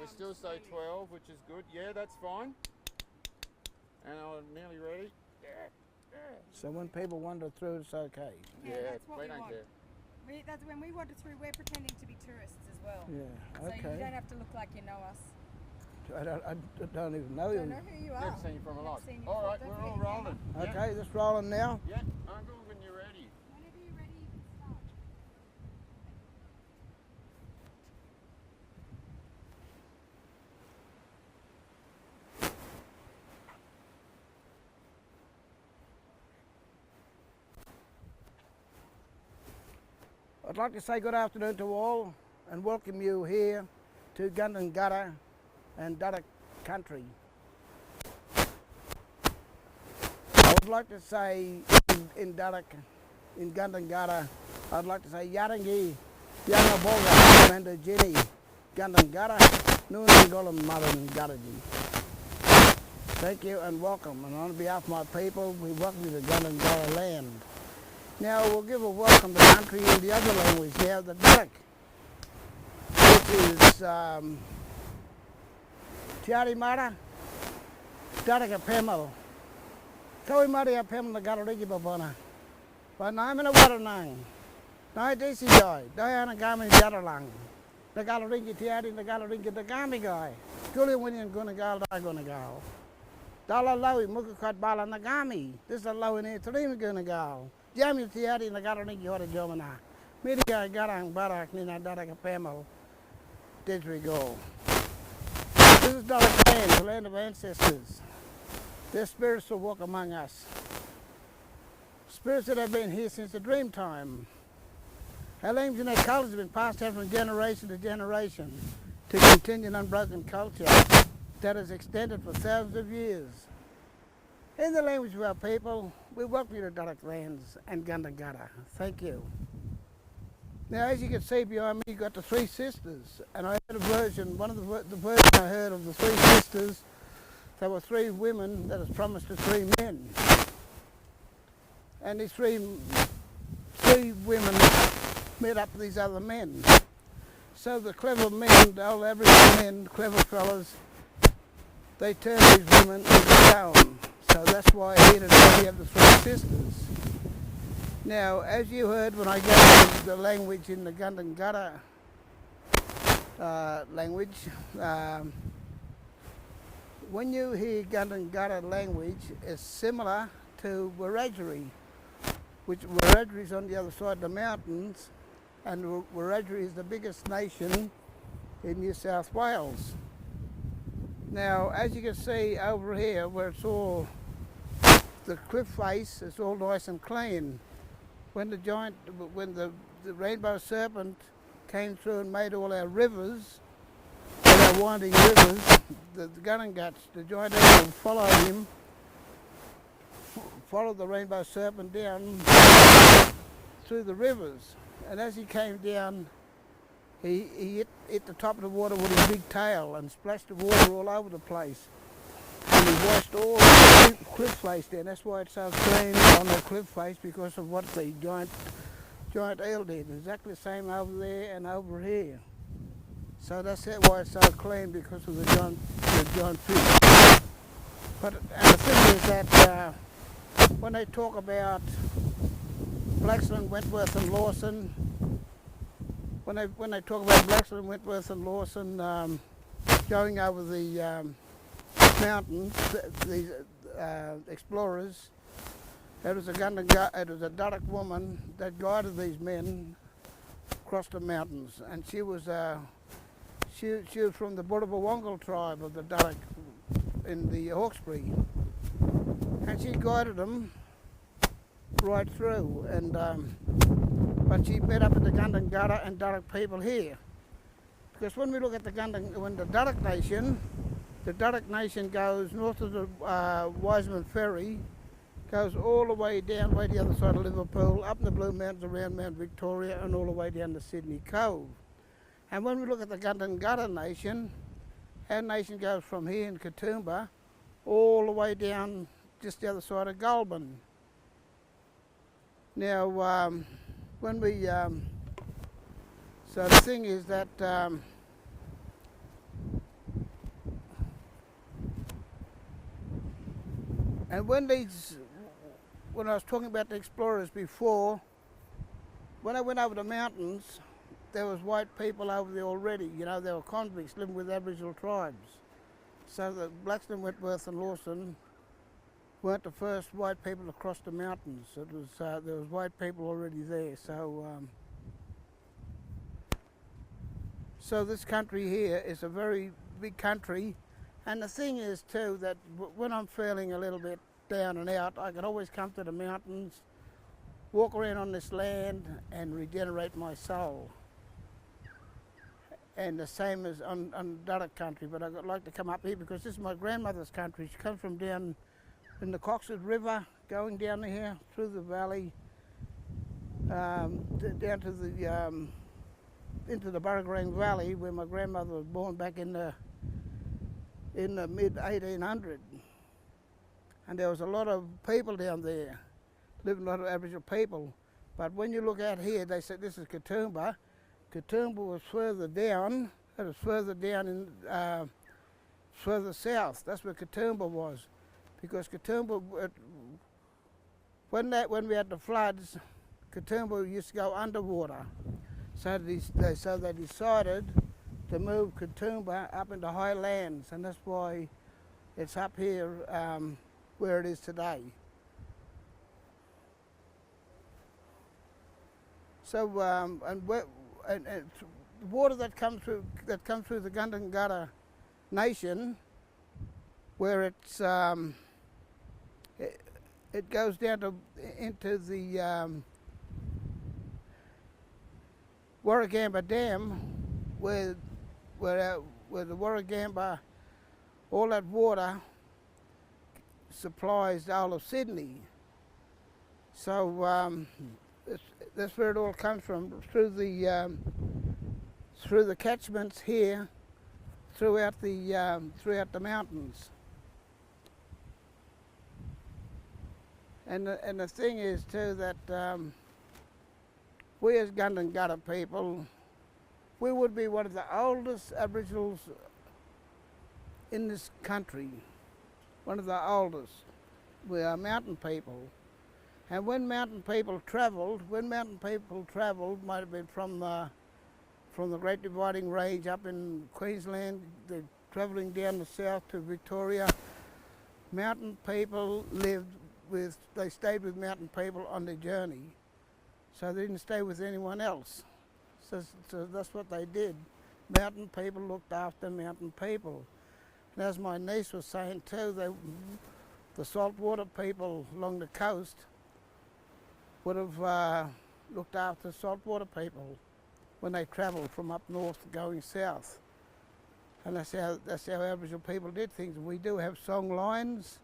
We still say 12, which is good. Yeah, that's fine. And I'm nearly ready. So when people wander through, it's okay. Yeah, that's what we we don't want. care. That's when we wander through, we're pretending to be tourists as well. Yeah, okay. So you don't have to look like you know us. I don't even know I you. don't know who you are. Never seen you from a lot. Seen you All right, before. we're all rolling. Okay, that's rolling now. Yeah, Uncle, when you're ready. Whenever you're ready, you can start. I'd like to say good afternoon to all and welcome you here to Gundungurra and Duduk country. I would like to say in Duduk, in Gundungurra, I'd like to say Yarangi, Yangaboga, Manda Jenny, Gundungurra, Noonangolam Maran Garaji. Thank you and welcome. And on behalf of my people, we welcome you to Gundungurra land. Now we'll give a welcome to the country in the other language now, the Duduk, which is Tiari Mara, Duduk Pemel. Kawi Mari Pemel the Galarigi Babona. But I'm in a water nang. Nai Desi Joy, Diana Gami Jaralang. The Galarigi Tiari, the Galarigi, the Gami guy. Julia Winnie Gunagal, Gunagal. Dala Lowy, Mukakat Bala Nagami. This is a low in Trim Gunagal. Jamie Tiari and the Galarigi Hora Jomana. Midiga Garang Barak Nina Duduk Pemel. Disregard. This is Duduk land, the land of ancestors. Their spirits will walk among us. Spirits that have been here since the dream time. Our language and our culture have been passed down from generation to generation to continue an unbroken culture that has extended for thousands of years. In the language of our people, we welcome you to Duduk lands and Gundungurra. Thank you. Now, as you can see behind me, you've got the Three Sisters, and I heard a version, one of the version I heard of the Three Sisters, there were three women that was promised to three men. And these three women met up with these other men. So the clever men, the old average men, clever fellas, they turned these women into stone. So that's why here today we have the Three Sisters. Now, as you heard when I gave the language in the Gundungurra language, when you hear Gundungurra language, it's similar to Wiradjuri, which Wiradjuri is on the other side of the mountains, and Wiradjuri is the biggest nation in New South Wales. Now, as you can see over here, where it's all, the cliff face is all nice and clean. When the rainbow serpent came through and made all our rivers, all our winding rivers, the Gundunguts, the giant animal followed him, followed the rainbow serpent down through the rivers. And as he came down, he hit the top of the water with his big tail and splashed the water all over the place. And he washed all the cliff face down. That's why it's so clean on the cliff face, because of what the giant eel did. Exactly the same over there and over here. So that's why it's so clean, because of the giant fish. But the thing is that when they talk about Blaxland, Wentworth and Lawson, when they talk about Blaxland, Wentworth and Lawson going over the mountains, these explorers, it was a Duduk woman that guided these men across the mountains, and she was from the Burrabawongal tribe of the Duduk in the Hawkesbury, and she guided them right through. And but she met up with the Gundungurra and Duduk people here, because when we look at the Duduk Nation, the Duduk Nation goes north of the Wiseman Ferry, goes all the way down, way to the other side of Liverpool, up in the Blue Mountains around Mount Victoria, and all the way down to Sydney Cove. And when we look at the Gundungurra Nation, our nation goes from here in Katoomba all the way down just the other side of Goulburn. Now, when we, so the thing is that And when I was talking about the explorers before, when I went over the mountains, there was white people over there already. You know, there were convicts living with Aboriginal tribes. So the Blackston, Wentworth and Lawson weren't the first white people to cross the mountains. It was there was white people already there. So this country here is a very big country, and the thing is too that when I'm feeling a little bit down and out, I can always come to the mountains, walk around on this land and regenerate my soul. And the same as on Duduk country, but I'd like to come up here because this is my grandmother's country. She comes from down in the Coxwood River, going down here through the valley, down to the into the Burragrang Valley, where my grandmother was born back in the mid 1800s. And there was a lot of people down there, living a lot of Aboriginal people. But when you look out here, they said this is Katoomba. Katoomba was further down. It was further down in further south. That's where Katoomba was, because Katoomba, when we had the floods, Katoomba used to go underwater. So they decided to move Katoomba up into high lands, and that's why it's up here where it is today. So and the water that comes through the Gundungurra Nation, where it's it goes down into the Warragamba Dam, where the Warragamba, all that water supplies the whole of Sydney. So that's where it all comes from, through the catchments here, throughout the mountains. And the thing is too that we as Gundungurra people, we would be one of the oldest Aboriginals in this country, one of the oldest. We are mountain people. And when mountain people travelled, might have been from the Great Dividing Range up in Queensland, they're travelling down the south to Victoria. Mountain people they stayed with mountain people on their journey. So they didn't stay with anyone else. So that's what they did. Mountain people looked after mountain people. And as my niece was saying too, the saltwater people along the coast would have looked after saltwater people when they travelled from up north going south. And that's how Aboriginal people did things. We do have song lines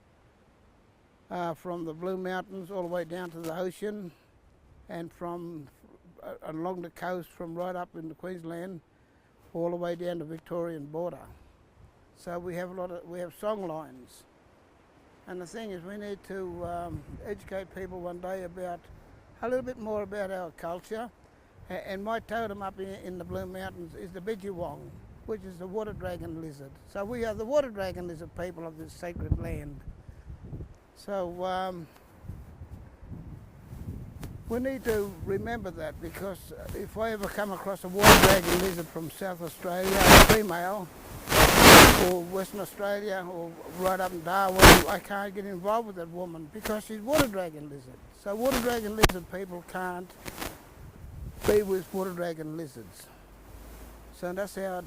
from the Blue Mountains all the way down to the ocean, and from along the coast, from right up into Queensland all the way down to the Victorian border. So we have song lines. And the thing is, we need to educate people one day about a little bit more about our culture. And my totem up in the Blue Mountains is the Bidjiwong, which is the water dragon lizard. So we are the water dragon lizard people of this sacred land. So we need to remember that, because if I ever come across a water dragon lizard from South Australia, a female, or Western Australia, or right up in Darwin, I can't get involved with that woman because she's water dragon lizard. So water dragon lizard people can't be with water dragon lizards. So that's how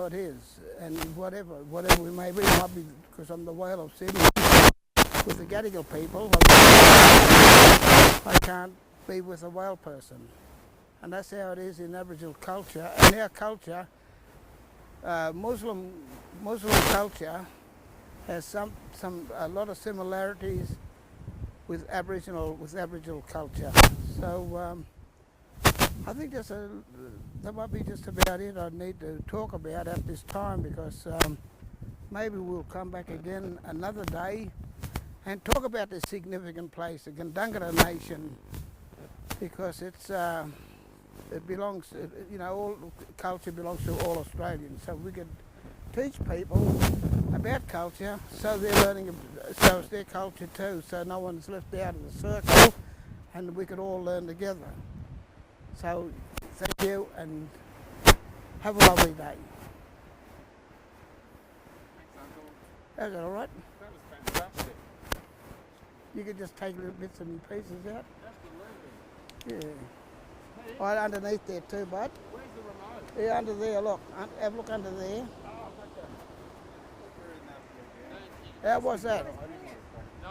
it is. And whatever we may be, it might be because I'm the whale of Sydney. With the Gadigal people, I can't be with a whale person. And that's how it is in Aboriginal culture. And our culture, Muslim culture has a lot of similarities with Aboriginal culture. So I think that might be just about it I need to talk about at this time, because maybe we'll come back again another day and talk about this significant place, the Gundungurra Nation, because it belongs, all culture belongs to all Australians. So we could teach people about culture, so they're learning, so it's their culture too, so no one's left out of the circle, and we could all learn together. So, thank you, and have a lovely day. Thanks, Uncle. Is that all right? That was fantastic. You could just take little bits and pieces out. Absolutely. Yeah. Hey, Right underneath there too, bud. where's the remote? Yeah, under there, look. Have a look under there. Oh, okay. How was that? I didn't